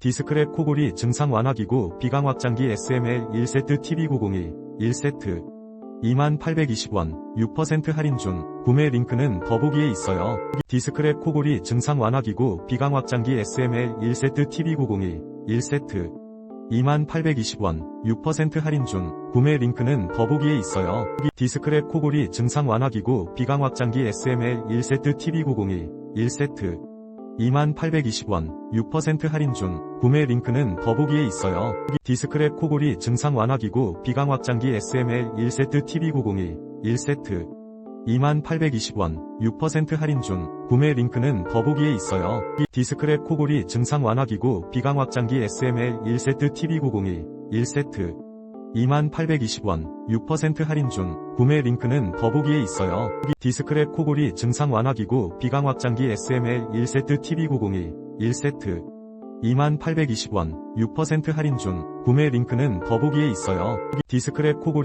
디스크랩 코골이 증상 완화기구 비강 확장기 SML 1세트 TV901 1세트 2820원 6% 할인 중. 구매 링크는 더보기에 있어요. 디스크랩 코골이 증상 완화기구 비강 확장기 SML 1세트 TV901 1세트 2820원 6% 할인 중. 구매 링크는 더보기에 있어요. 디스크랩 코골이 증상 완화기구 비강 확장기 SML 1세트 TV901 1세트 2820원 6% 할인 중. 구매 링크는 더보기에 있어요. 디스크랩 코골이 증상 완화기구 비강 확장기 SML 1세트 TV901 1세트 2820원 6% 할인 중. 구매 링크는 더보기에 있어요. 디스크랩 코골이 증상 완화기구 비강 확장기 SML 1세트 TV901 1세트 2820원 6% 할인 중. 구매 링크는 더보기에 있어요. 디스크랩 코골이 증상 완화기구 비강 확장기 SML 1세트 TV901 1세트 2820원 6% 할인 중. 구매 링크는 더보기에 있어요. 디스크랩 코골이